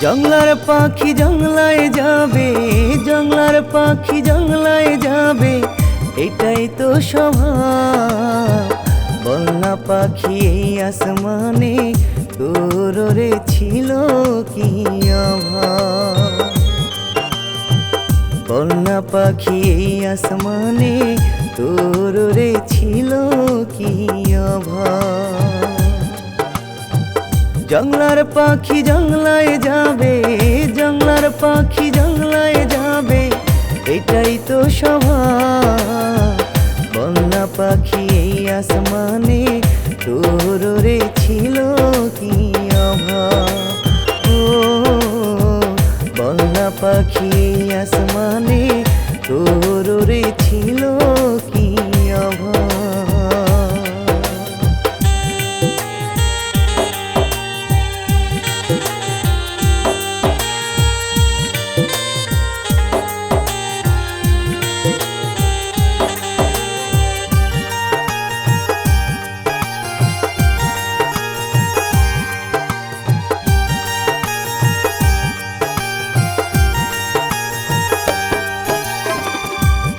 জংলার পাখি জংলায় যাবে, জংলার পাখি জংলায় যাবে, এটাই তো স্বভাব। বলনা পাখি এই আসমানে তোর রে ছিল কি অভাব। বলনা পাখি এই আসমানে তোর রে ছিল কি অভাব। জংলার পাখি জংলায় যাবে, জংলার পাখি জংলায় যাবে, এটাই তো স্বভাব। বলনা পাখি এই আসমানে তোর রে ছিল কি অভাব। ও বলনা পাখি এই আসমানে তোর রে ছিল কি অভাব।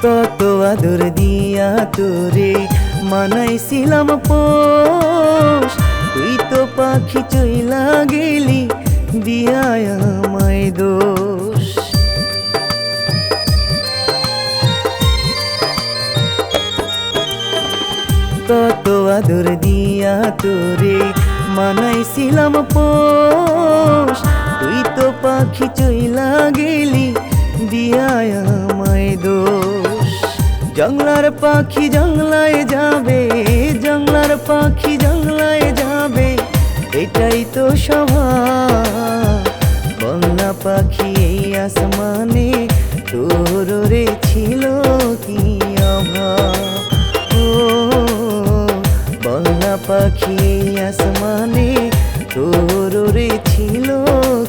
কত আদর দিয়া তোরে মানাইছিলাম পোষ, তুই তো পাখি চইলা গেলি দিয়ায় আমায় দোষ। কত আদর দিয়া তোরে মানাইছিলাম পোষ, তুই তো পাখি চইলা গেলি দিয়ায় আমায় দোষ। জংলার পাখি জংলায় যাবে, জংলার পাখি জংলায় যাবে, এটাই তো স্বভাব। বলনা পাখি এই আসমানে তোর রে ছিল কি অভাব। ও বলনা পাখি এই আসমানে তোর রে ছিল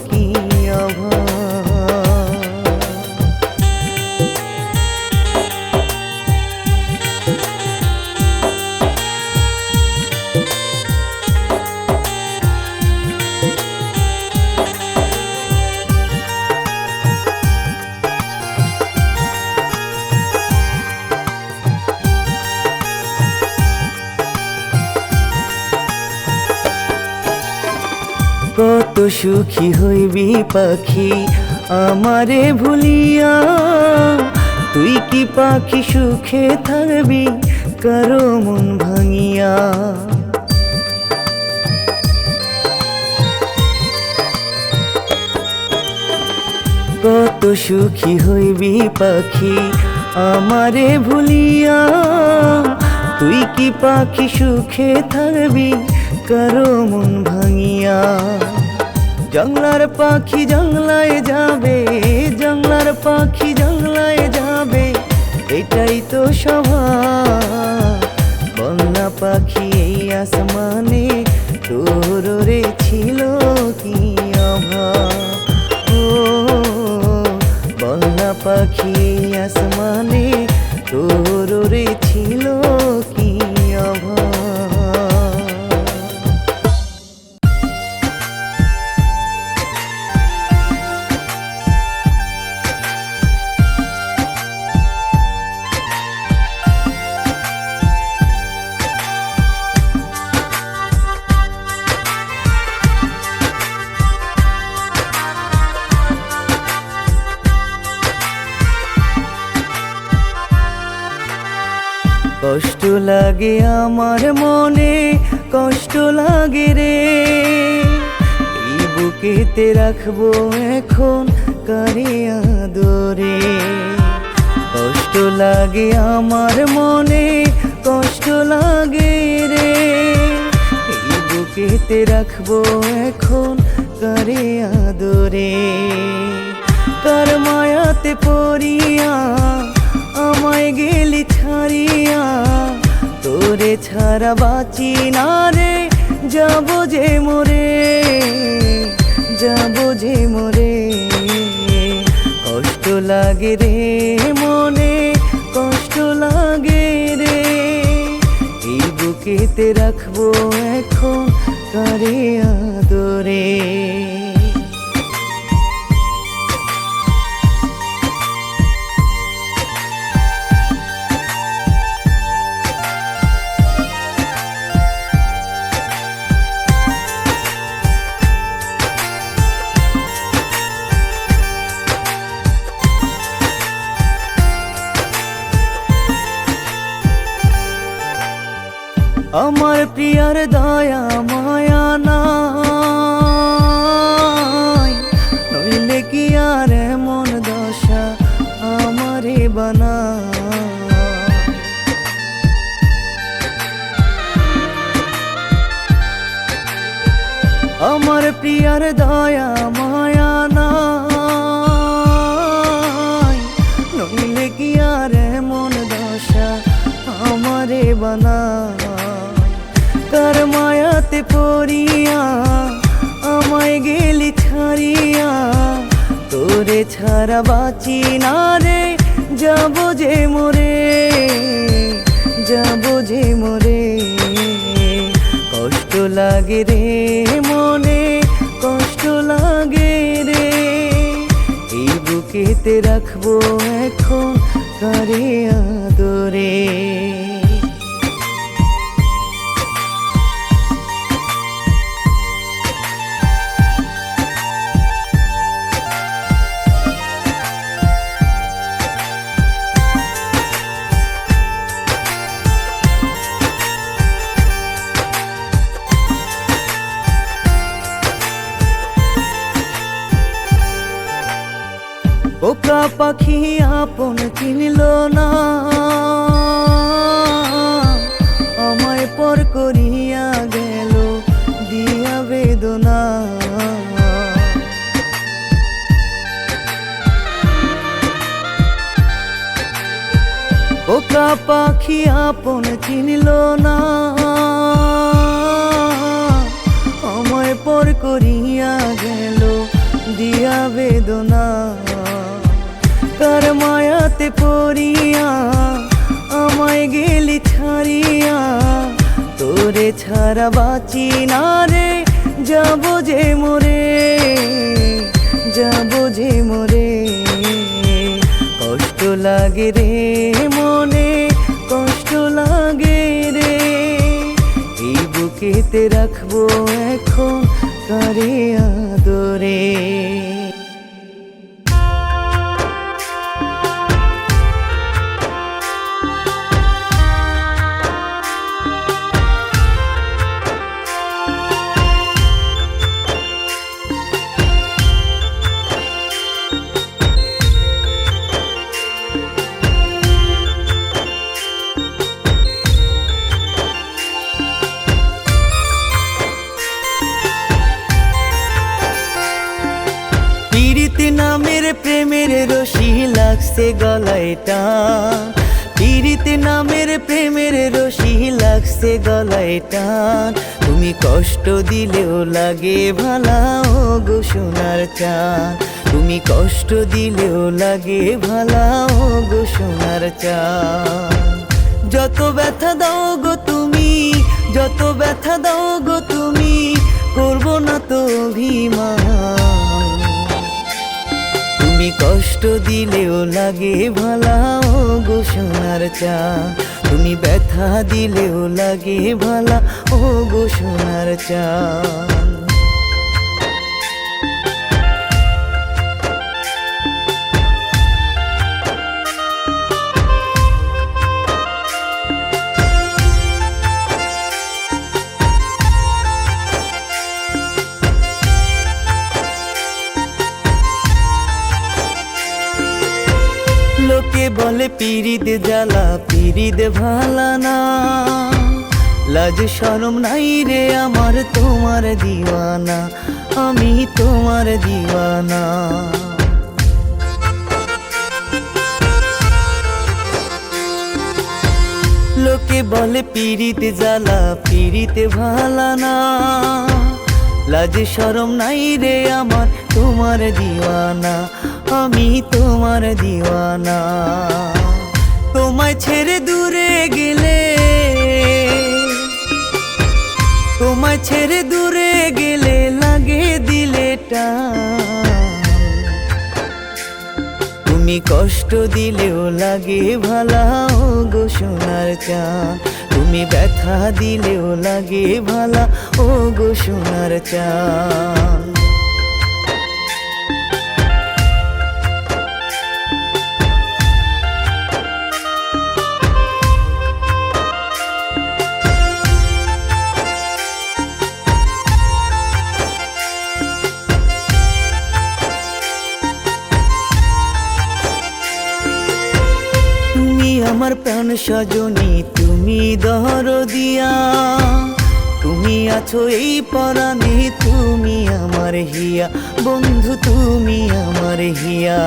কি অভাব। কত সুখী হইবি পাখি আমারে ভুলিয়া, তুই কি পাখি সুখে থাকবি কারো মন ভাঙিয়া। কত সুখী হইবি পাখি আমারে ভুলিয়া, তুই কি পাখি সুখে থাকবি কারো মন ভাঙিয়া। জংলার পাখি জংলায় যাবে, জংলার পাখি জংলায় যাবে, এটাই তো স্বভাব। বলনা পাখি এই আসমানে তোর রে ছিল কি অভাব। ও বলনা পাখি এই আসমানে তোর রে ছিল কি অভাব। কষ্ট লাগে আমার মনে, কষ্ট লাগে রে, এই বুকেতে রাখবো এখন কারে আদরে। কষ্ট লাগে আমার মনে, কষ্ট লাগে রে, এই বুকেতে রাখবো এখন কারে আদরে। কার মায়াতে পড়িয়া আমায় গেলি ছাড়িয়া, তোরে ছাড়া বাঁচি না রে, যাবো যে মরে, যাবো যে মরে। কষ্ট লাগে রে মনে, কষ্ট লাগে রে, এই বুকেতে রাখবো এখন কারে আদরে। আমার প্রিয়ার দয়া মায়া নাই, নইলে কি আর এমন দশা আমারে বানায়। আমার প্রিয়ার দয়া মায়া নাই, নইলে কি আর এমন দশা আমারে বানায়। কার মায়াতে পড়িয়া আমায় গেলি ছাড়িয়া, তোরে ছাড়া বাঁচি না রে, যাবো যে মোরে, যাবো যে মোরে। কষ্ট লাগে রে মনে, কষ্ট লাগে রে, এই বুকেতে রাখবো এখন কারে আদরে। বোকা পাখি আপন চিনল না, আমায় পর করিয়া গেল দিয়া বেদনা। বোকা পাখি আপন চিনল না, আমায় পর করিয়া গেল দিয়া বেদনা। কার মায়াতে পড়িয়া আমায় গেলি ছাড়িয়া, তোরে ছাড়া বাঁচি না রে, যাবো যে মোরে, যাবো যে মোরে। কষ্ট লাগে রে মনে, কষ্ট লাগে রে, এই বুকেতে রাখবো এখন কারে আদরে। পীড়িত নামের প্রেমের রশি লাগছে গলায় টান, পীড়িত নামের প্রেমের রশি লাগছে গলায় টান। তুমি কষ্ট দিলেও লাগে ভালা ও গো সোনার চাঁদ, তুমি কষ্ট দিলেও লাগে ভালা ও গো সোনার চাঁদ। যত ব্যথা দাও গো তুমি, যত ব্যথা দাও গো তুমি, করবো না তো অভিমান। তুমি কষ্ট দিলেও লাগে ভালা ও গো সোনার চাঁদ, তুমি ব্যথা দিলেও লাগে ভালা ও গো সোনার চাঁদ। লোকে বলে পীড়িত জ্বালা, পীড়িত ভালা না, লাজ শরম নাই রে আমার তোমার দিওয়ানা, আমি তোমার দিওয়ানা। লোকে বলে পীড়িত জ্বালা, পীড়িত ভালা না, লাজ শরম নাই রে আমার তোমার দিওয়ানা, আমি তোমার দিওয়ানা। তোমায় ছেড়ে দূরে গেলে, তোমায় ছেড়ে দূরে গেলে লাগে দিলে টান। তুমি কষ্ট দিলেও লাগে ভালা ও গো সোনার চাঁদ, তুমি ব্যথা দিলেও লাগে ভালা ও গো সোনার চাঁদ। আমার প্রাণ সজনী, তুমি দরদিয়া, তুমি আছো এই পরাণে, তুমি আমার হিয়া, বন্ধু তুমি আমার হিয়া।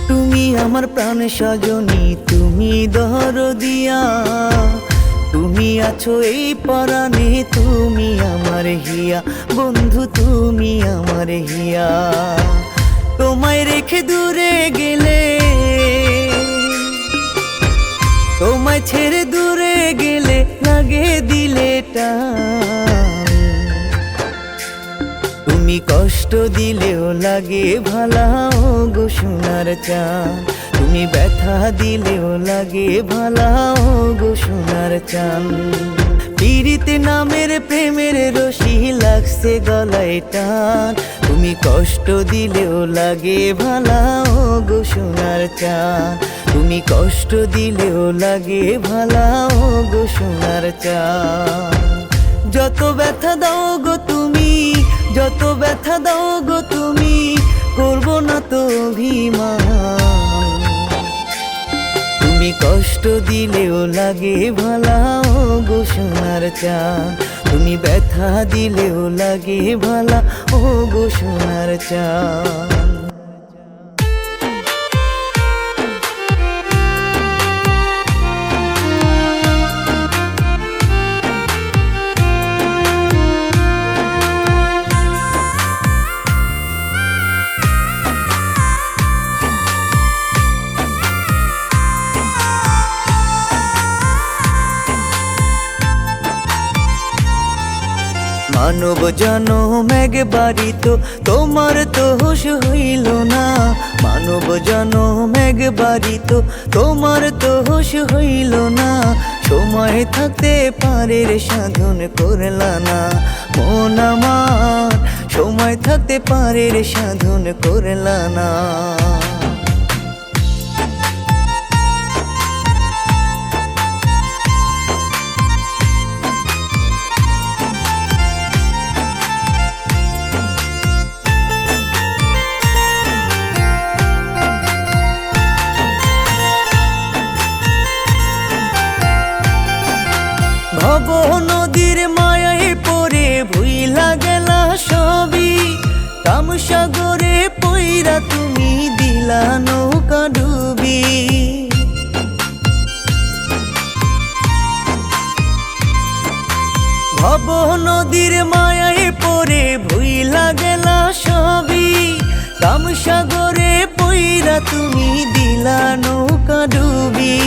তুমি আমার প্রাণ সজনী, তুমি দরদিয়া, তুমি আছো এই পরাণে, তুমি আমার হিয়া, বন্ধু তুমি আমার হিয়া। তোমায় রেখে দূরে গেলে, তোমায় ছেড়ে দূরে গেলে লাগে দিলে টান। তুমি কষ্ট দিলেও লাগে ভালা, ও গো সোনার চাঁদ। তুমি ব্যথা দিলেও লাগে ভালা, ও গো সোনার চাঁদ। পিরিতে নামের প্রেমের রশি লাগছে গলায় টান। তুমি কষ্ট দিলেও লাগে ভালা, ও গো সোনার চাঁদ। তুমি কষ্ট দিলেও লাগে ভালা, ও গো সোনার চাঁদ। যত ব্যথা দাও গো তুমি, যত ব্যথা দাও গো তুমি, করব না তো অভিমান। তুমি কষ্ট দিলেও লাগে ভালা, ও গো সোনার চাঁদ। তুমি ব্যথা দিলেও লাগে ভালা, ও গো সোনার চাঁদ। মানব জনম একবারই তো, তোমার তো হুঁশ হইল না। মানব জনম একবারই তো, তোমার তো হুঁশ হইল না। সময় থাকতে পারের সাধন করলা না মন আমার, সময় থাকতে পারের সাধন করলা না। ভব নদীর মায়ায় পড়ে ভুইলা গেলা সবই, কামসাগরে পইরা তুমি দিলা নৌকা ডুবি। ভব নদীর মায়ায় পড়ে ভুইলা গেলা সবই, কামসাগরে পইরা তুমি দিলা নৌকা ডুবি।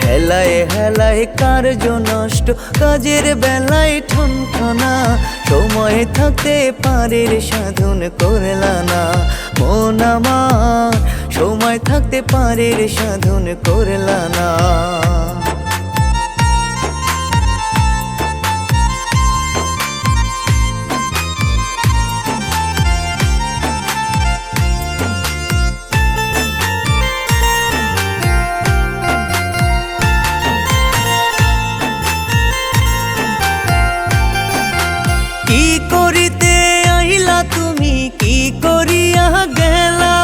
হেলায় হেলায় কার্য নষ্ট, কাজের বেলায় ঠনঠনা। সময় থাকতে পারের সাধন করলা না মন আমার, সময় থাকতে পারের সাধন করলা না। কি করিতে আইলা তুমি, কি করিয়া গেলা,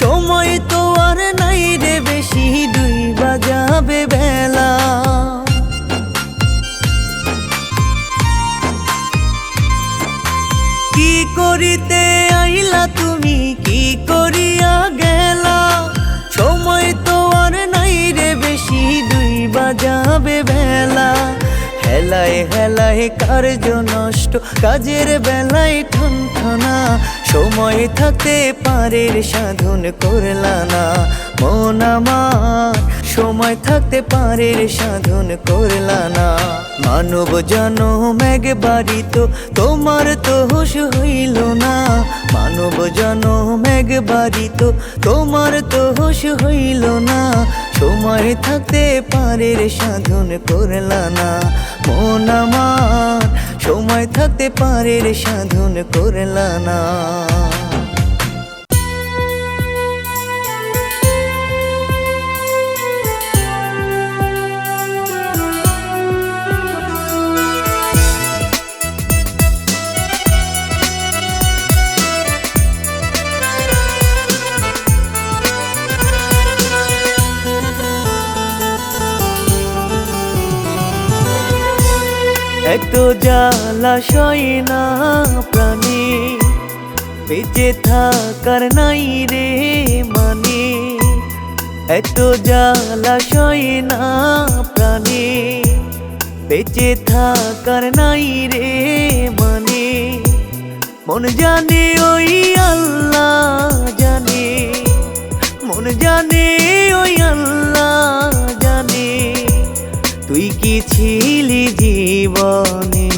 সময় তো আর নাই রে বেশি, ডুইবা যাবে বেলা। কি করিতে আইলা তুমি, কি করিয়া গেলা, সময় তো আর নাই রে বেশি, ডুইবা যাবে বেলা। হেলায় হেলায় কার্য নষ্ট, কাজের বেলায় ঠনঠনা। সময় থাকতে পারের সাধন করলা না মন আমার, সময় থাকতে পারের সাধন করলা না। মানব জনম একবারই তো, তোমার তো হুঁশ হইল না। মানব জনম একবারই তো, তোমার তো হুঁশ হইল না। সময় থাকতে পারের সাধন করলা না মন আমার, সময় থাকতে পারের সাধন করলা না। এত জ্বালা সয় না প্রাণে, বেঁচে থাকার নাই রে মানে। এত জ্বালা সয় না প্রাণে, বেঁচে থাকার নাই রে মানে। মন জানে ওই আল্লাহ জানে, মন জানে ওই আল্লাহ জানে, তুই কি ছিলি জীবনে।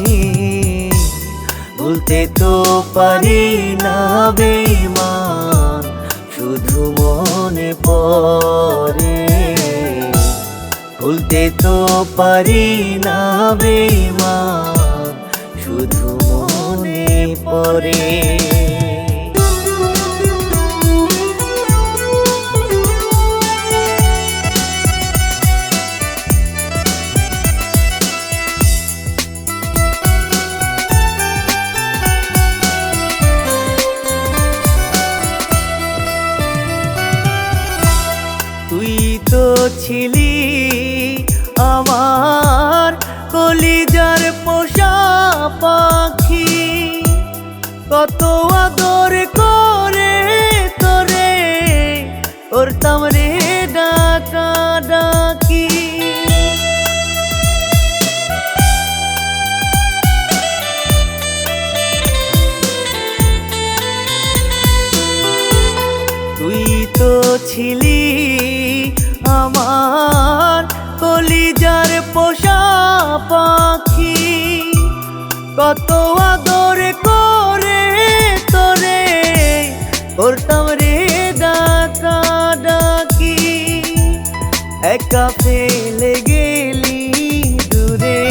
ভুলতে তো পারি না বেঈমান, শুধু মনে পড়ে। ভুলতে তো পারি না বেঈমান, শুধু মনে পড়ে। তুই তো ছিলি আমার কলিজার পোষা পাখি, কত আদর করে তোরে করতাম রে ডাকা ডাকি। তুই তো ছিলি আমার কলিজার পোষা পাখি, কত আদর করে তোরে করতাম রে ডাকা ডাকি। একা ফেলে গেলি দূরে,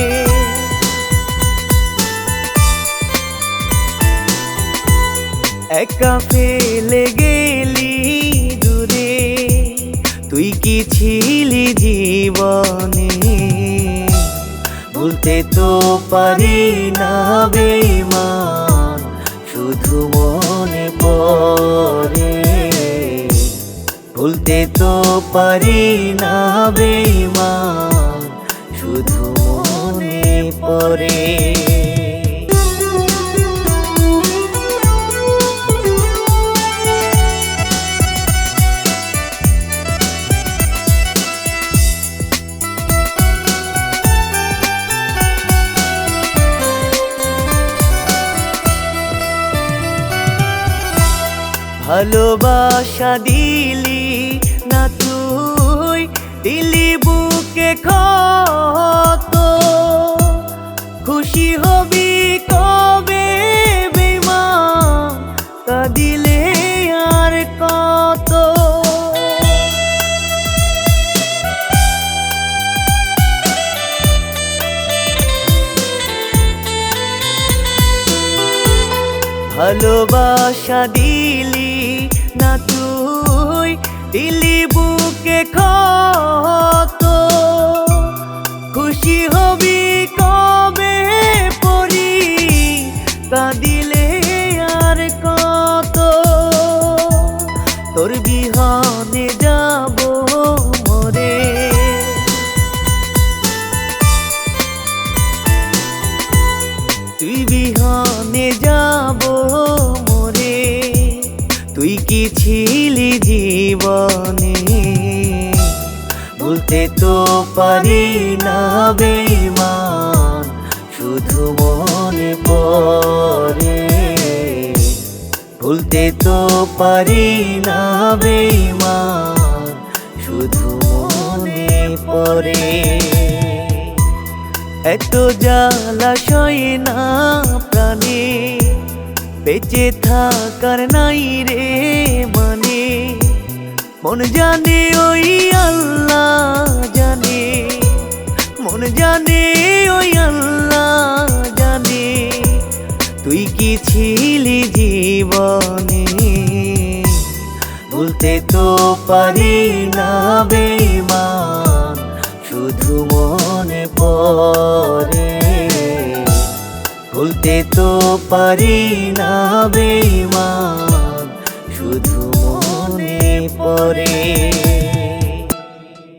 একা ফেলে গেলি দূরে, তুই কি ছিলি জীবনে। ভুলতে তো পারি না বেঈমান, শুধু মনে পড়ে। ভুলতে তো পারি না বেঈমান, শুধু মনে পড়ে। ভালোবাসা দিলি না তুই, দিলি বুকে ক্ষত। খুশি হবি কবে বেঈমান, কাঁদিলে আর কত। ভালোবাসা দিলি না তুই, দিলি বুকে ক্ষত। খুশি হবি কবে পরি, কাঁদিলে আর কত। তোর বিহনে যাব মরে, তুই বিহনে যাব মরে। তুই কি ছিলি জীবনে। ভুলতে তো পারি না বেঈমান, শুধু মনে পড়ে। ভুলতে তো পারি না বেঈমান, শুধু মনে পড়ে। এত জ্বালা সয় না প্রাণে, বেঁচে থাকার নাই রে মানে। মন জানে ওই আল্লাহ জানে, মন জানে ওই আল্লাহ জানে, তুই কি ছিলি জীবনে। ভুলতে তো পারি না বেঈমান, শুধু মনে পড়ে। ভুলতে তো পারি না বেঈমান,